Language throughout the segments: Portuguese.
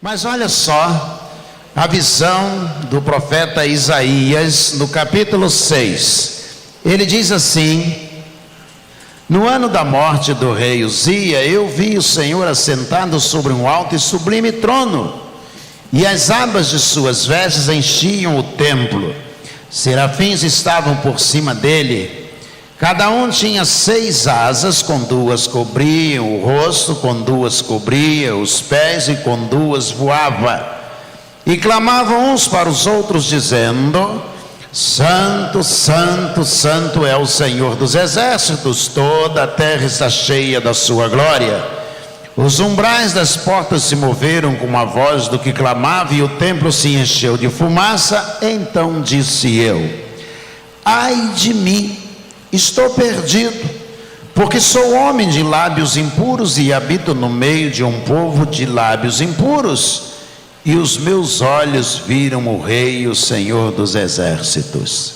Mas olha só a visão do profeta Isaías no capítulo 6. Ele diz assim: no ano da morte do rei Uzia, eu vi o Senhor assentado sobre um alto e sublime trono, e as abas de suas vestes enchiam o templo. Serafins estavam por cima dele, cada um tinha 6 asas, com 2 cobriam o rosto, com 2 cobria os pés, e com 2 voava. E clamavam uns para os outros, dizendo: Santo, Santo, Santo é o Senhor dos exércitos, toda a terra está cheia da sua glória. Os umbrais das portas se moveram com a voz do que clamava, e o templo se encheu de fumaça. Então disse eu: ai de mim, estou perdido, porque sou homem de lábios impuros e habito no meio de um povo de lábios impuros. E os meus olhos viram o Rei, o Senhor dos exércitos.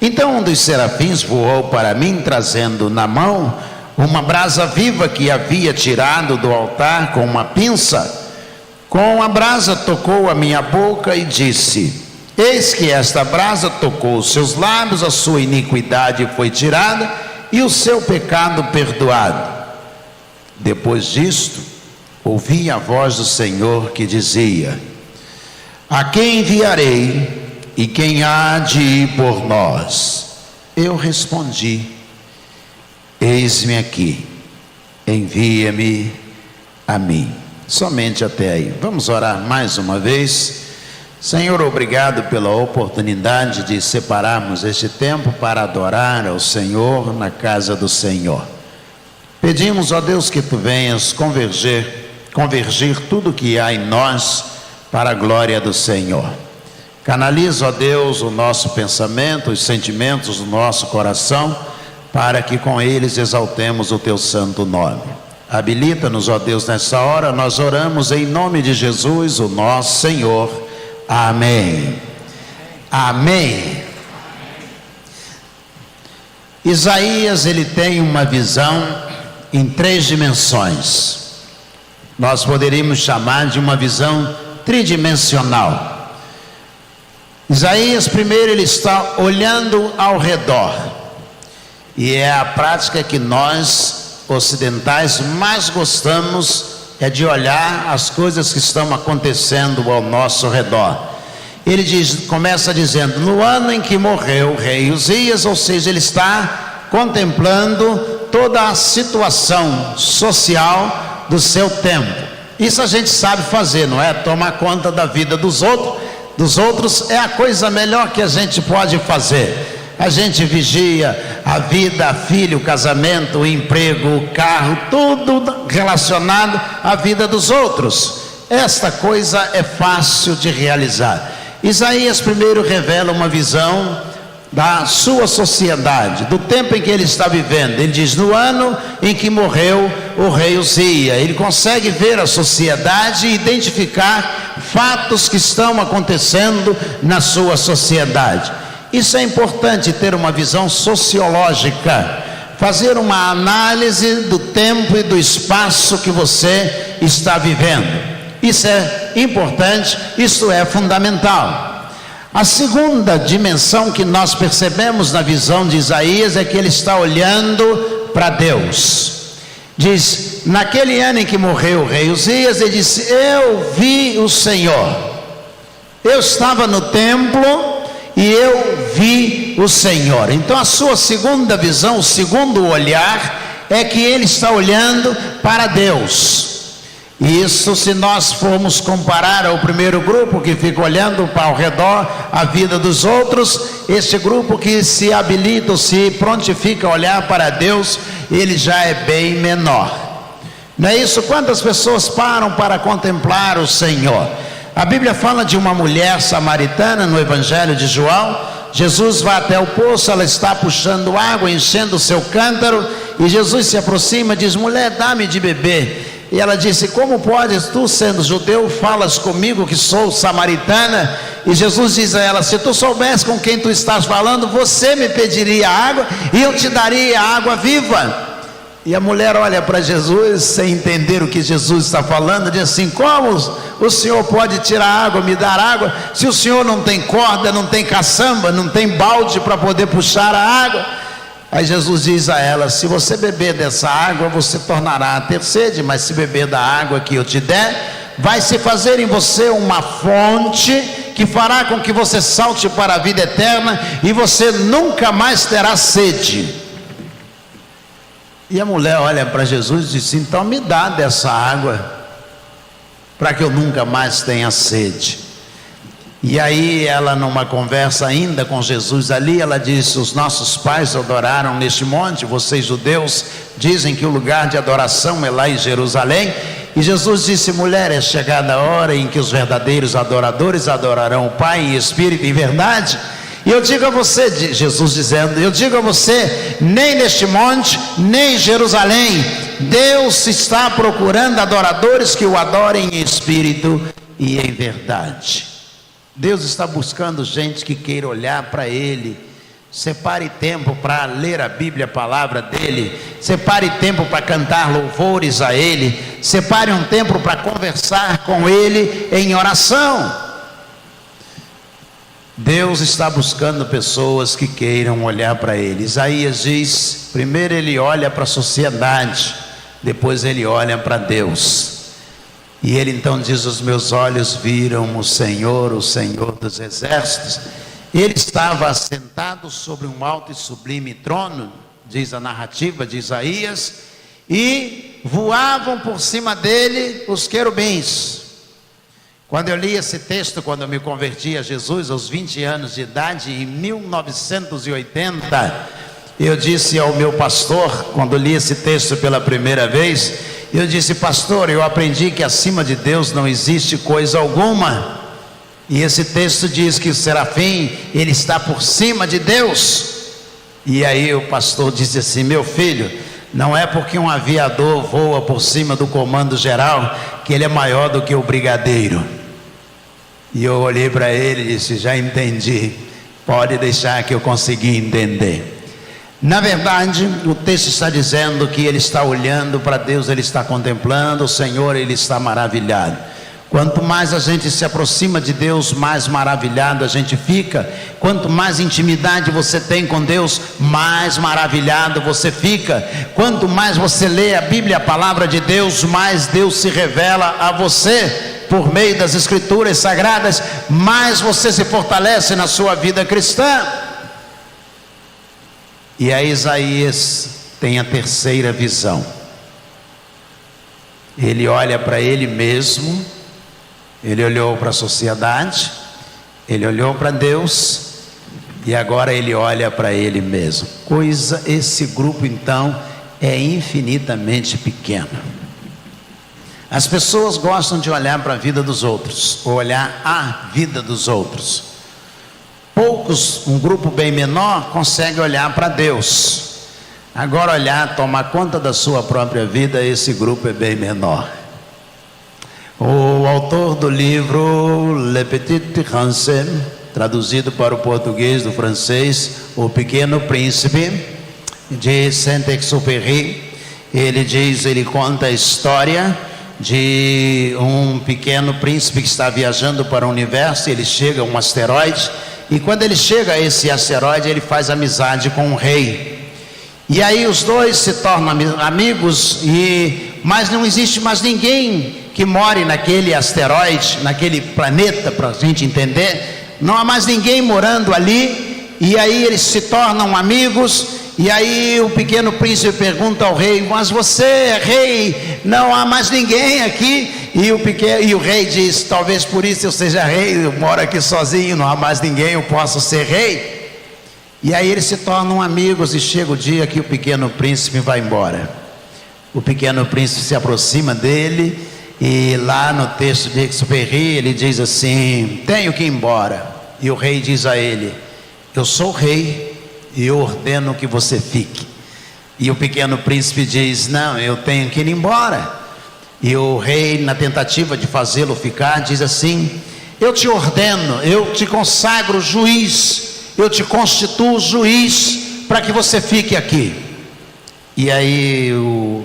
Então um dos serafins voou para mim, trazendo na mão uma brasa viva que havia tirado do altar com uma pinça. Com a brasa tocou a minha boca e disse: eis que esta brasa tocou os seus lábios, a sua iniquidade foi tirada e o seu pecado perdoado. Depois disto, ouvi a voz do Senhor que dizia: a quem enviarei e quem há de ir por nós? Eu respondi: eis-me aqui, envia-me a mim. Somente até aí. Vamos orar mais uma vez. Senhor, obrigado pela oportunidade de separarmos este tempo para adorar ao Senhor na casa do Senhor. Pedimos, ó Deus, que Tu venhas convergir tudo que há em nós para a glória do Senhor. Canaliza, ó Deus, o nosso pensamento, os sentimentos do nosso coração, para que com eles exaltemos o Teu santo nome. Habilita-nos, ó Deus, nessa hora. Nós oramos em nome de Jesus, o nosso Senhor. Amém. Amém. Isaías, ele tem uma visão em 3 dimensões. Nós poderíamos chamar de uma visão tridimensional. Isaías, primeiro, ele está olhando ao redor, e é a prática que nós ocidentais mais gostamos, é de olhar as coisas que estão acontecendo ao nosso redor. Ele começa dizendo: no ano em que morreu o rei Uzias, ou seja, ele está contemplando toda a situação social do seu tempo. Isso a gente sabe fazer, não é? Tomar conta da vida dos outros é a coisa melhor que a gente pode fazer. A gente vigia a vida, a filho, o casamento, o emprego, o carro, tudo relacionado à vida dos outros. Esta coisa é fácil de realizar. Isaías primeiro revela uma visão da sua sociedade, do tempo em que ele está vivendo. Ele diz: no ano em que morreu o rei Uzia. Ele consegue ver a sociedade e identificar fatos que estão acontecendo na sua sociedade. Isso é importante, ter uma visão sociológica, fazer uma análise do tempo e do espaço que você está vivendo. Isso é importante, isso é fundamental. A segunda dimensão que nós percebemos na visão de Isaías é que ele está olhando para Deus. Diz: naquele ano em que morreu o rei Uzias, ele disse: eu vi o Senhor. Eu estava no templo e eu vi o Senhor. Então a sua segunda visão, o segundo olhar, é que ele está olhando para Deus. Isso, se nós formos comparar ao primeiro grupo que fica olhando para ao redor a vida dos outros, este grupo que se habilita ou se prontifica a olhar para Deus, ele já é bem menor. Não é isso? Quantas pessoas param para contemplar o Senhor? A Bíblia fala de uma mulher samaritana no Evangelho de João. Jesus vai até o poço, ela está puxando água, enchendo o seu cântaro, e Jesus se aproxima e diz: mulher, dá-me de beber. E ela disse: como podes tu, sendo judeu, falas comigo que sou samaritana? E Jesus diz a ela: se tu soubesse com quem tu estás falando, você me pediria água e eu te daria água viva. E a mulher olha para Jesus, sem entender o que Jesus está falando, diz assim: como o senhor pode tirar água, me dar água, se o senhor não tem corda, não tem caçamba, não tem balde para poder puxar a água? Aí Jesus diz a ela: se você beber dessa água, você tornará a ter sede, mas se beber da água que eu te der, vai se fazer em você uma fonte que fará com que você salte para a vida eterna e você nunca mais terá sede. E a mulher olha para Jesus e diz: então me dá dessa água, para que eu nunca mais tenha sede. E aí ela, numa conversa ainda com Jesus ali, ela disse: os nossos pais adoraram neste monte, vocês judeus dizem que o lugar de adoração é lá em Jerusalém. E Jesus disse: mulher, é chegada a hora em que os verdadeiros adoradores adorarão o Pai em espírito e em verdade. E eu digo a você, Jesus dizendo, eu digo a você, nem neste monte, nem em Jerusalém, Deus está procurando adoradores que o adorem em espírito e em verdade. Deus está buscando gente que queira olhar para Ele. Separe tempo para ler a Bíblia, a palavra dEle. Separe tempo para cantar louvores a Ele. Separe um tempo para conversar com Ele em oração. Deus está buscando pessoas que queiram olhar para Ele. Isaías diz: primeiro Ele olha para a sociedade, depois Ele olha para Deus. E Ele então diz: os meus olhos viram o Senhor dos exércitos. Ele estava assentado sobre um alto e sublime trono, diz a narrativa de Isaías, e voavam por cima dele os querubins. Quando eu li esse texto, quando eu me converti a Jesus aos 20 anos de idade, em 1980, eu disse ao meu pastor, quando li esse texto pela primeira vez, eu disse: pastor, eu aprendi que acima de Deus não existe coisa alguma. E esse texto diz que o serafim, ele está por cima de Deus. E aí o pastor disse assim: meu filho, não é porque um aviador voa por cima do comando geral que ele é maior do que o brigadeiro. E eu olhei para ele e disse: já entendi, pode deixar que eu consegui entender. Na verdade, o texto está dizendo que ele está olhando para Deus, ele está contemplando o Senhor, ele está maravilhado. Quanto mais a gente se aproxima de Deus, mais maravilhado a gente fica. Quanto mais intimidade você tem com Deus, mais maravilhado você fica. Quanto mais você lê a Bíblia, a palavra de Deus, mais Deus se revela a você por meio das Escrituras Sagradas, mais você se fortalece na sua vida cristã. E aí Isaías tem a terceira visão. Ele olha para ele mesmo, ele olhou para a sociedade, ele olhou para Deus, e agora ele olha para ele mesmo. Esse grupo então é infinitamente pequeno. As pessoas gostam de olhar para a vida dos outros, ou olhar a vida dos outros. Poucos, um grupo bem menor, consegue olhar para Deus. Agora olhar, tomar conta da sua própria vida, esse grupo é bem menor. O autor do livro Le Petit Prince, traduzido para o português do francês, O Pequeno Príncipe, de Saint-Exupéry, ele conta a história de um pequeno príncipe que está viajando para o universo. Ele chega a um asteroide, e quando ele chega a esse asteroide, ele faz amizade com um rei. E aí os dois se tornam amigos, mas não existe mais ninguém que more naquele asteroide, naquele planeta, para a gente entender. Não há mais ninguém morando ali. E aí eles se tornam amigos. E aí o pequeno príncipe pergunta ao rei: mas você é rei, não há mais ninguém aqui? E o rei diz: talvez por isso eu seja rei, eu moro aqui sozinho, não há mais ninguém, eu posso ser rei. E aí eles se tornam amigos, e chega o dia que o pequeno príncipe vai embora. O pequeno príncipe se aproxima dele, e lá no texto de Exupéry ele diz assim: tenho que ir embora. E o rei diz a ele: eu sou rei e eu ordeno que você fique. E o pequeno príncipe diz: não, eu tenho que ir embora. E o rei, na tentativa de fazê-lo ficar, diz assim: eu te ordeno, eu te consagro juiz, eu te constituo juiz para que você fique aqui. E aí o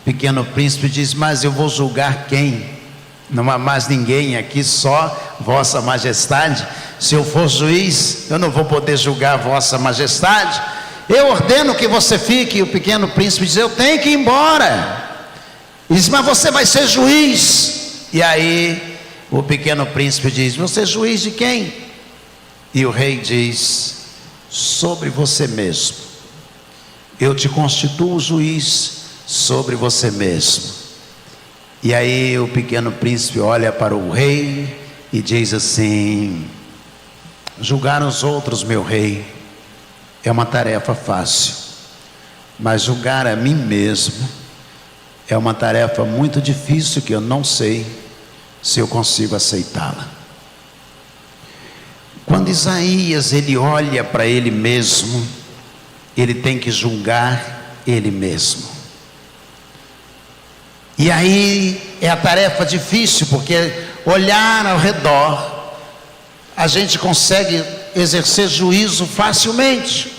pequeno príncipe diz: mas eu vou julgar quem? Não há mais ninguém aqui, só Vossa Majestade. Se eu for juiz, eu não vou poder julgar Vossa Majestade. Eu ordeno que você fique. E o pequeno príncipe diz: eu tenho que ir embora. Ele diz: mas você vai ser juiz. E aí o pequeno príncipe diz: você é juiz de quem? E o rei diz: sobre você mesmo. Eu te constituo juiz sobre você mesmo. E aí o pequeno príncipe olha para o rei e diz assim: julgar os outros, meu rei, é uma tarefa fácil, mas julgar a mim mesmo é uma tarefa muito difícil, que eu não sei se eu consigo aceitá-la. Quando Isaías ele olha para ele mesmo, ele tem que julgar ele mesmo. E aí é a tarefa difícil, porque olhar ao redor, a gente consegue exercer juízo facilmente.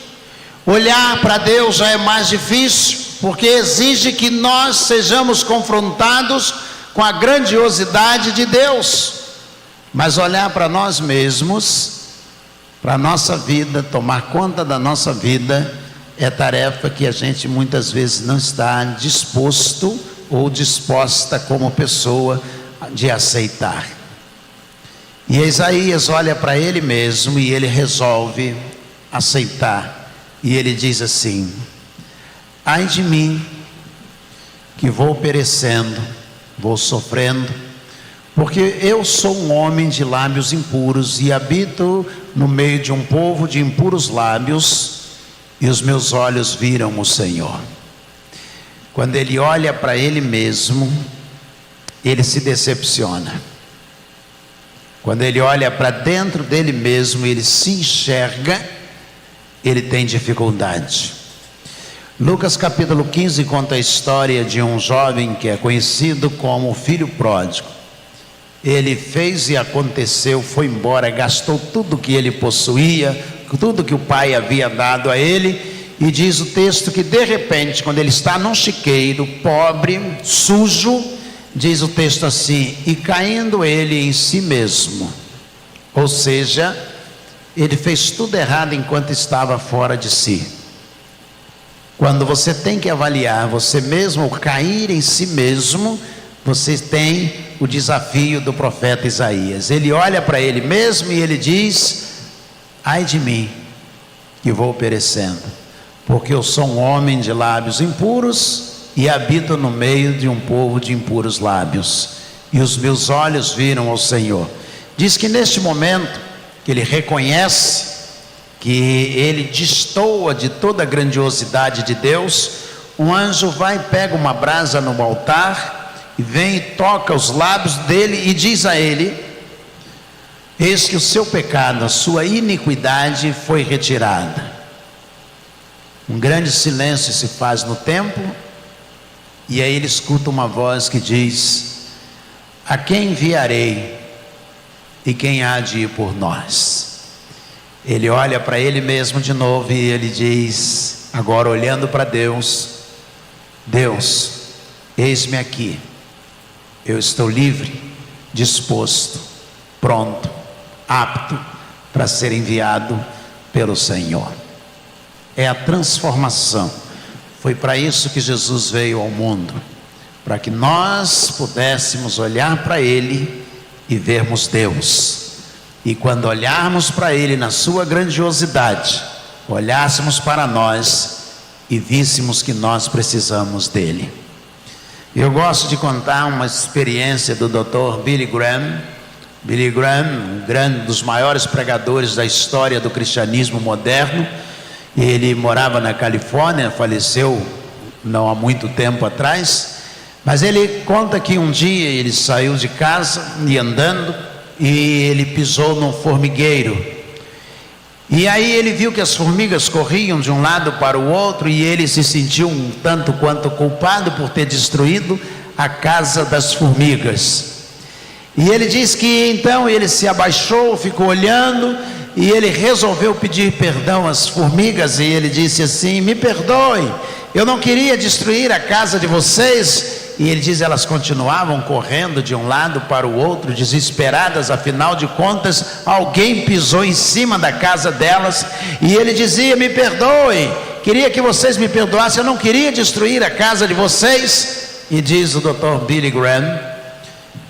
Olhar para Deus já é mais difícil, porque exige que nós sejamos confrontados com a grandiosidade de Deus. Mas olhar para nós mesmos, para a nossa vida, tomar conta da nossa vida, é tarefa que a gente muitas vezes não está disposto ou disposta como pessoa de aceitar. E Isaías olha para ele mesmo e ele resolve aceitar. E ele diz assim: ai de mim, que vou perecendo, vou sofrendo, porque eu sou um homem de lábios impuros e habito no meio de um povo de impuros lábios, e os meus olhos viram o Senhor. Quando ele olha para ele mesmo, ele se decepciona. Quando ele olha para dentro dele mesmo, ele se enxerga, ele tem dificuldade. Lucas capítulo 15 conta a história de um jovem que é conhecido como o filho pródigo. Ele fez e aconteceu, foi embora, gastou tudo que ele possuía, tudo que o pai havia dado a ele. E diz o texto que de repente, quando ele está num chiqueiro, pobre, sujo, diz o texto assim: e caindo ele em si mesmo. Ou seja, ele fez tudo errado enquanto estava fora de si. Quando você tem que avaliar você mesmo, cair em si mesmo, você tem o desafio do profeta Isaías. Ele olha para ele mesmo e ele diz: ai de mim, que vou perecendo, porque eu sou um homem de lábios impuros e habito no meio de um povo de impuros lábios, e os meus olhos viram ao Senhor. Diz que neste momento que ele reconhece que ele destoa de toda a grandiosidade de Deus, um anjo vai, pega uma brasa no altar e vem e toca os lábios dele e diz a ele: eis que o seu pecado, a sua iniquidade foi retirada. Um grande silêncio se faz no templo, e aí ele escuta uma voz que diz: a quem enviarei, e quem há de ir por nós? Ele olha para ele mesmo de novo e ele diz, agora olhando para Deus: Deus, eis-me aqui, eu estou livre, disposto, pronto, apto para ser enviado pelo Senhor. É a transformação. Foi para isso que Jesus veio ao mundo, para que nós pudéssemos olhar para Ele e vermos Deus. E quando olharmos para Ele na sua grandiosidade, olhássemos para nós e víssemos que nós precisamos dEle. Eu gosto de contar uma experiência do Dr. Billy Graham. Billy Graham, um dos maiores pregadores da história do cristianismo moderno. Ele morava na Califórnia, faleceu não há muito tempo atrás, mas ele conta que um dia ele saiu de casa e andando, e ele pisou num formigueiro, e aí ele viu que as formigas corriam de um lado para o outro, e ele se sentiu um tanto quanto culpado por ter destruído a casa das formigas. E ele diz que então ele se abaixou, ficou olhando, e ele resolveu pedir perdão às formigas, e ele disse assim: me perdoe, eu não queria destruir a casa de vocês. E ele diz, elas continuavam correndo de um lado para o outro, desesperadas, afinal de contas, alguém pisou em cima da casa delas. E ele dizia, me perdoem, queria que vocês me perdoassem, eu não queria destruir a casa de vocês. E diz o Dr. Billy Graham,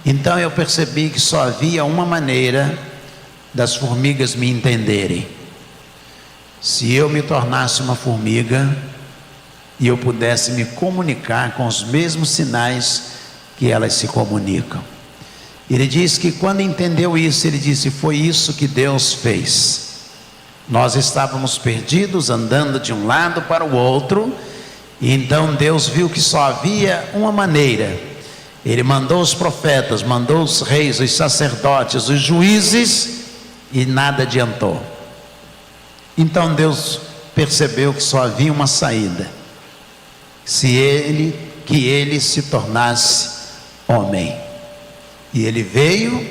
então eu percebi que só havia uma maneira das formigas me entenderem. Se eu me tornasse uma formiga e eu pudesse me comunicar com os mesmos sinais que elas se comunicam. Ele diz que quando entendeu isso, ele disse, foi isso que Deus fez. Nós estávamos perdidos, andando de um lado para o outro, e então Deus viu que só havia uma maneira. Ele mandou os profetas, mandou os reis, os sacerdotes, os juízes, e nada adiantou. Então Deus percebeu que só havia uma saída, que ele se tornasse homem. E ele veio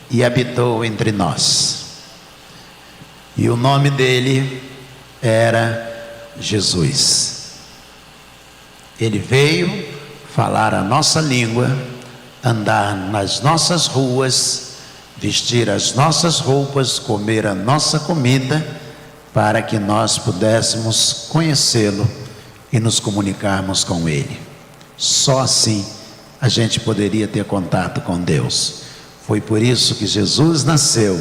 e habitou entre nós. E o nome dele era Jesus. Ele veio falar a nossa língua, andar nas nossas ruas, vestir as nossas roupas, comer a nossa comida, para que nós pudéssemos conhecê-lo e nos comunicarmos com ele. Só assim a gente poderia ter contato com Deus. Foi por isso que Jesus nasceu.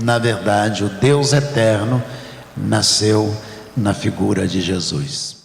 Na verdade, o Deus eterno nasceu na figura de Jesus.